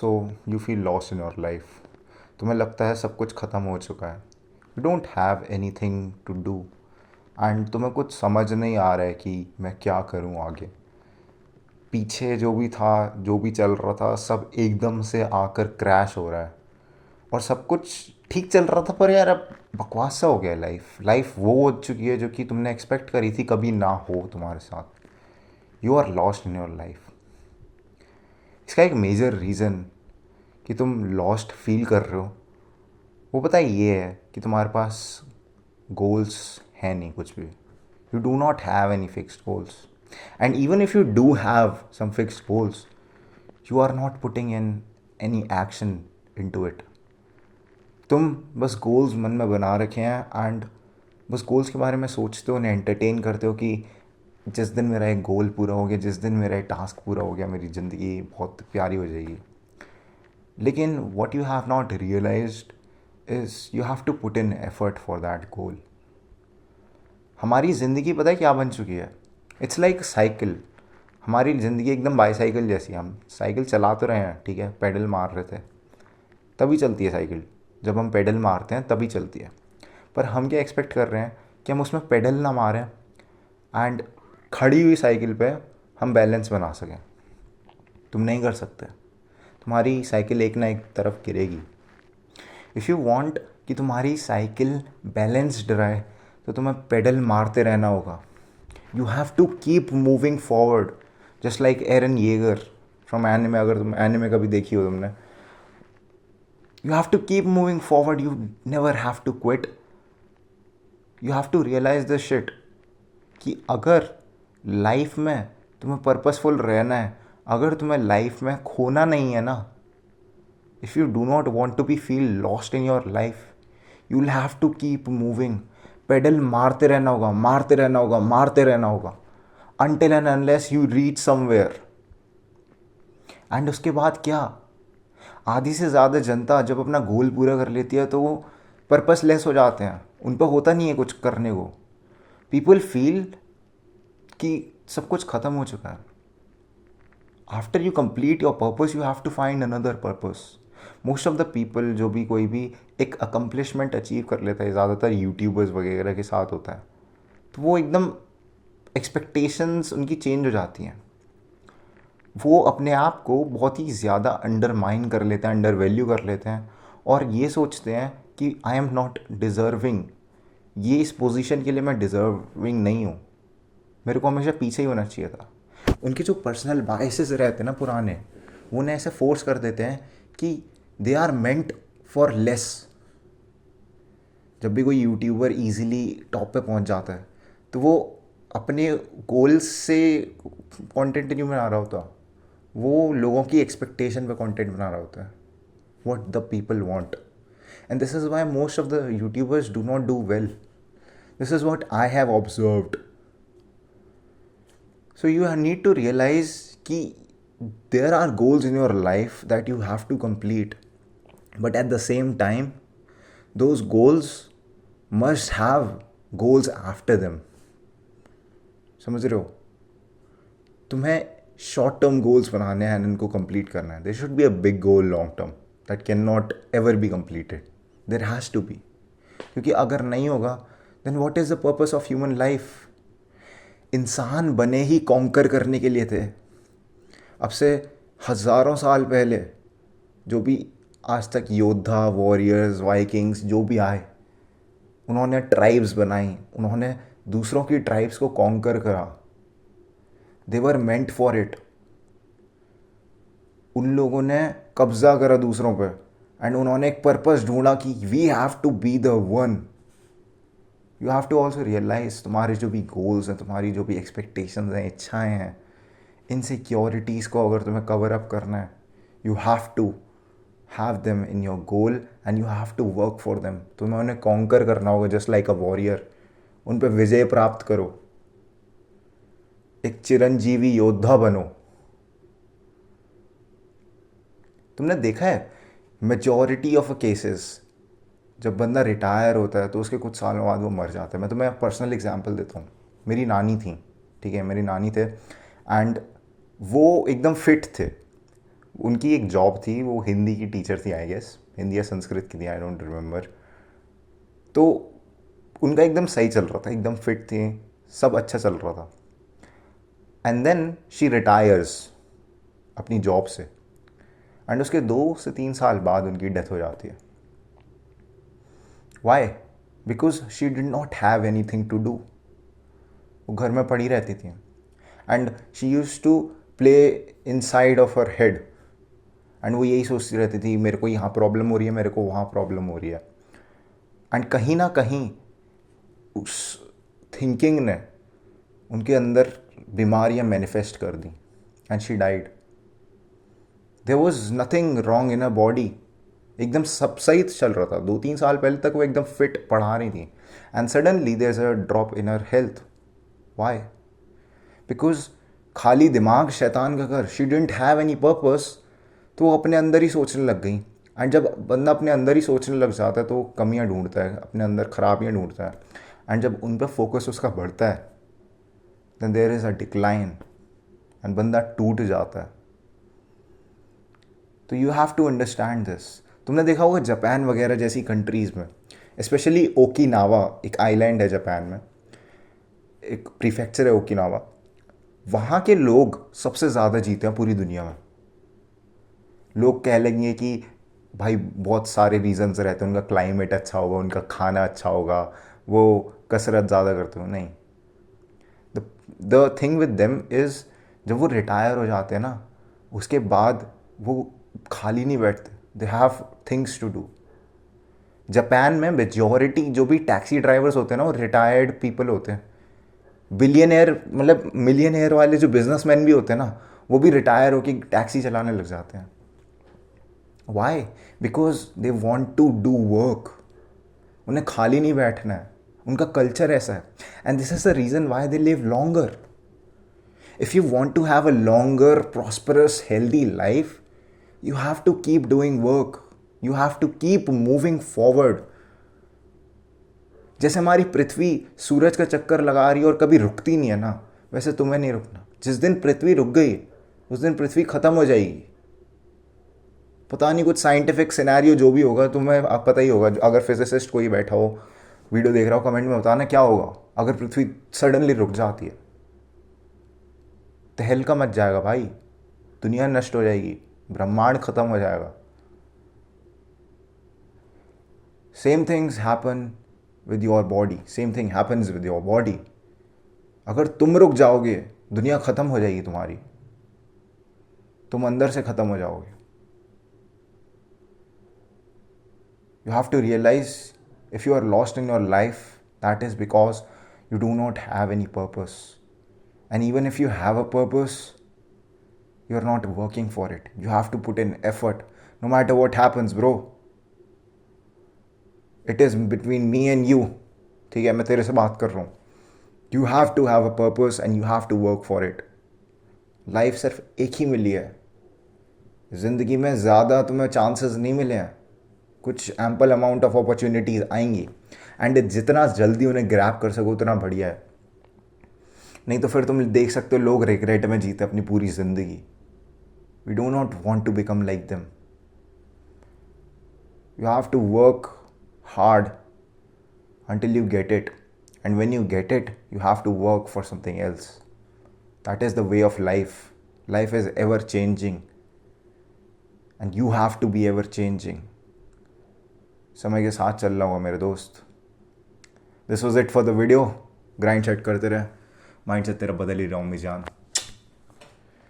So you feel lost in your life. तुम्हें लगता है सब कुछ ख़त्म हो चुका है, you don't have anything to do and तुम्हें कुछ समझ नहीं आ रहा है कि मैं क्या करूँ आगे। पीछे जो भी था, जो भी चल रहा था, सब एकदम से आकर क्रैश हो रहा है और सब कुछ ठीक चल रहा था, पर यार अब बकवास सा हो गया। लाइफ लाइफ वो हो चुकी है जो कि तुमने एक्सपेक्ट करी थी कभी ना हो तुम्हारे साथ। You are lost in your life. इसका एक मेजर रीज़न कि तुम लॉस्ट फील कर रहे हो, वो पता है ये है कि तुम्हारे पास गोल्स है नहीं कुछ भी। You do not have any fixed goals and even if you do have some fixed goals, you are not putting in any action into it. तुम बस गोल्स मन में बना रखे हैं एंड बस गोल्स के बारे में सोचते हो, उन्हें एंटरटेन करते हो कि जिस दिन मेरा एक गोल पूरा हो गया, जिस दिन मेरा एक टास्क पूरा हो गया, मेरी ज़िंदगी बहुत प्यारी हो जाएगी। लेकिन what you have not realized is you have to put in effort for that goal. हमारी ज़िंदगी पता है क्या बन चुकी है? It's like cycle. हमारी ज़िंदगी एकदम बाईसाइकिल जैसी है। हम साइकिल चला तो रहे हैं, ठीक है, पेडल मार रहे थे, तभी चलती है साइकिल। जब हम पेडल मारते हैं तभी चलती है। पर हम क्या एक्सपेक्ट कर रहे हैं कि हम उसमें पेडल ना मारें एंड खड़ी हुई साइकिल पे हम बैलेंस बना सकें। तुम नहीं कर सकते। तुम्हारी साइकिल एक ना एक तरफ गिरेगी। इफ़ यू वांट कि तुम्हारी साइकिल बैलेंस्ड रहे तो तुम्हें पेडल मारते रहना होगा। You have to keep moving forward just like Eren Yeager from anime. अगर तुम एनिमे कभी देखी हो तुमने, you have to keep moving forward, you never have to quit. You have to realise this shit कि अगर लाइफ में तुम्हें पर्पसफुल रहना है, अगर तुम्हें लाइफ में खोना नहीं है ना, if you do not want to be feel lost in your life, you will have to keep moving. Pedal मारते रहना होगा, मारते रहना होगा, मारते रहना होगा until and unless you reach somewhere. And उसके बाद क्या, आधी से ज़्यादा जनता जब अपना गोल पूरा कर लेती है तो वो पर्पसलेस हो जाते हैं, उन पर होता नहीं है कुछ करने को। पीपल फील कि सब कुछ ख़त्म हो चुका है। After you complete your purpose you have to find another purpose. Most of the people, जो भी कोई भी एक अकम्पलिशमेंट अचीव कर लेता है, ज़्यादातर यूट्यूबर्स वगैरह के साथ होता है, तो वो एकदम एक्सपेक्टेशंस उनकी चेंज हो जाती हैं। वो अपने आप को बहुत ही ज़्यादा अंडरमाइन कर लेते हैं, अंडर वैल्यू कर लेते हैं और ये सोचते हैं कि आई एम नॉट डिज़र्विंग, ये इस पोजीशन के लिए मैं डिज़र्विंग नहीं हूँ, मेरे को हमेशा पीछे ही होना चाहिए था। उनके जो पर्सनल बायसेस रहते हैं ना पुराने, वो उन्हें ऐसे फोर्स कर देते हैं कि they are meant for less. जब भी कोई यूट्यूबर इजीली टॉप पे पहुंच जाता है तो वो अपने गोल्स से कंटेंट नहीं बना रहा होता, वो लोगों की एक्सपेक्टेशन पे कंटेंट बना रहा होता है, what the people want. And this is why most of the YouTubers do not do well. This is what I have observed. So you need to realize कि there are goals in your life that you have to complete, but at the same time those goals must have goals after them. समझ रहे हो? तुम्हें short term goals बनाने हैं, इनको complete करना है। There should be a big goal long term that can not ever be completed. There has to be, क्योंकि अगर नहीं होगा then what is the purpose of human life? इंसान बने ही कॉन्कर करने के लिए थे। अब से हज़ारों साल पहले जो भी आज तक योद्धा, वॉरियर्स, वाइकिंग्स जो भी आए, उन्होंने ट्राइब्स बनाई, उन्होंने दूसरों की ट्राइब्स को कॉन्कर करा। दे वर मेंट फॉर इट। उन लोगों ने कब्ज़ा करा दूसरों पर एंड उन्होंने एक पर्पस ढूंढा कि we have to be the one. You have to also realise तुम्हारे जो भी गोल्स हैं, तुम्हारी जो भी एक्सपेक्टेशंस हैं, इच्छाएं हैं, इनसिक्योरिटीज़ को अगर तुम्हें कवर अप करना है, you have to have them in your goal and you have to work for them. तुम्हें उन्हें कॉन्कर करना होगा जस्ट लाइक अ वॉरियर। उन पर विजय प्राप्त करो, एक चिरंजीवी योद्धा बनो। तुमने देखा है मेजॉरिटी ऑफ केसेस जब बंदा रिटायर होता है तो उसके कुछ सालों बाद वो मर जाता है। मैं तुम्हें पर्सनल एग्जांपल देता हूँ। मेरी नानी थी, ठीक है, मेरी नानी थे एंड वो एकदम फिट थे। उनकी एक जॉब थी, वो हिंदी की टीचर थी आई गेस, हिंदी या संस्कृत की थी, आई डोंट रिमेंबर। तो उनका एकदम सही चल रहा था, एकदम फिट थी, सब अच्छा चल रहा था। एंड देन शी रिटायर्स अपनी जॉब से, एंड उसके 2 से 3 साल बाद उनकी डेथ हो जाती है। Why? Because she did not have anything to do. वो घर में पड़ी रहती थी, and she use to play inside of her head, एंड वो यही सोचती रहती थी, मेरे को यहाँ प्रॉब्लम हो रही है, मेरे को वहाँ प्रॉब्लम हो रही है। एंड कहीं ना कहीं उस थिंकिंग ने उनके अंदर बीमारियाँ मैनिफेस्ट कर दी, and she died. There was nothing wrong in a body, एकदम सब सही चल रहा था। 2-3 साल पहले तक वो एकदम फिट पढ़ा रही थी, and suddenly there is a drop in her health. Why? Because खाली दिमाग शैतान का घर, she didn't have any purpose, तो वो अपने अंदर ही सोचने लग गई। एंड जब बंदा अपने अंदर ही सोचने लग जाता है तो वो कमियाँ ढूंढता है, अपने अंदर खराबियाँ ढूंढता है, एंड जब उन पर फोकस उसका बढ़ता है then there is a decline, and बंदा टूट जाता है। तो you have to understand this. तुमने देखा होगा जापान वगैरह जैसी कंट्रीज़ में, स्पेशली ओकिनावा, एक आइलैंड है जापान में, एक प्रीफेक्चर है ओकिनावा, वहाँ के लोग सबसे ज़्यादा जीते हैं पूरी दुनिया में। लोग कह लेंगे कि भाई बहुत सारे रीजंस रहते हैं, उनका क्लाइमेट अच्छा होगा, उनका खाना अच्छा होगा, वो कसरत ज़्यादा करते हो। नहीं, the thing with them is, जब वो रिटायर हो जाते हैं ना, उसके बाद वो खाली नहीं बैठते, they have things to do. Japan में मेजॉरिटी जो भी टैक्सी ड्राइवर्स होते हैं ना, वो रिटायर्ड पीपल होते हैं। बिलियनियर, मतलब मिलियनियर वाले जो बिजनेसमैन भी होते हैं ना, वो भी रिटायर होकर टैक्सी चलाने लग जाते हैं। Why? Because they want to do work, उन्हें खाली नहीं बैठना है, उनका कल्चर ऐसा है। And this is the reason why they live longer. If you want to have a longer prosperous healthy life, you have to keep doing work, you have to keep moving forward। जैसे हमारी पृथ्वी सूरज का चक्कर लगा रही है और कभी रुकती नहीं है ना, वैसे तुम्हें नहीं रुकना। जिस दिन पृथ्वी रुक गई उस दिन पृथ्वी ख़त्म हो जाएगी। पता नहीं कुछ साइंटिफिक सिनेरियो जो भी होगा, तुम्हें आप पता ही होगा। अगर फिजिसिस्ट कोई बैठा हो, वीडियो देख रहा हो, कमेंट में बताना क्या होगा अगर पृथ्वी सडनली रुक जाती है। तहलका मच जाएगा भाई, दुनिया नष्ट हो जाएगी, ब्रह्मांड खत्म हो जाएगा। Same things happen with your body, same thing happens with your body. अगर तुम रुक जाओगे दुनिया खत्म हो जाएगी तुम्हारी, तुम अंदर से खत्म हो जाओगे। You have to realise if you are lost in your life, that is because you do not have any purpose. And even if you have a purpose, you're not working for it. You have to put in effort no matter what happens, bro. It is between me and you. ठीक है, मैं तेरे से बात कर रहा हूँ। You have to have a purpose and you have to work for it. Life सिर्फ एक ही मिली है, ज़िंदगी में ज़्यादा तुम्हें चांसेस नहीं मिले हैं। कुछ एम्पल अमाउंट ऑफ अपॉर्चुनिटीज़ आएंगी, एंड जितना जल्दी उन्हें ग्रैब कर सको उतना बढ़िया है। नहीं तो फिर तुम देख सकते हो लोग रिग्रेट में जीते अपनी पूरी ज़िंदगी। We do not want to become like them. You have to work hard until you get it, and when you get it you have to work for something else. That is the way of life. Life is ever changing and you have to be ever changing. समय के साथ चल रहा होगा मेरे दोस्त। This was it for the video. Grind set करते रहे, माइंड सेट तेरा बदल ही रहा हूँ मैं जान।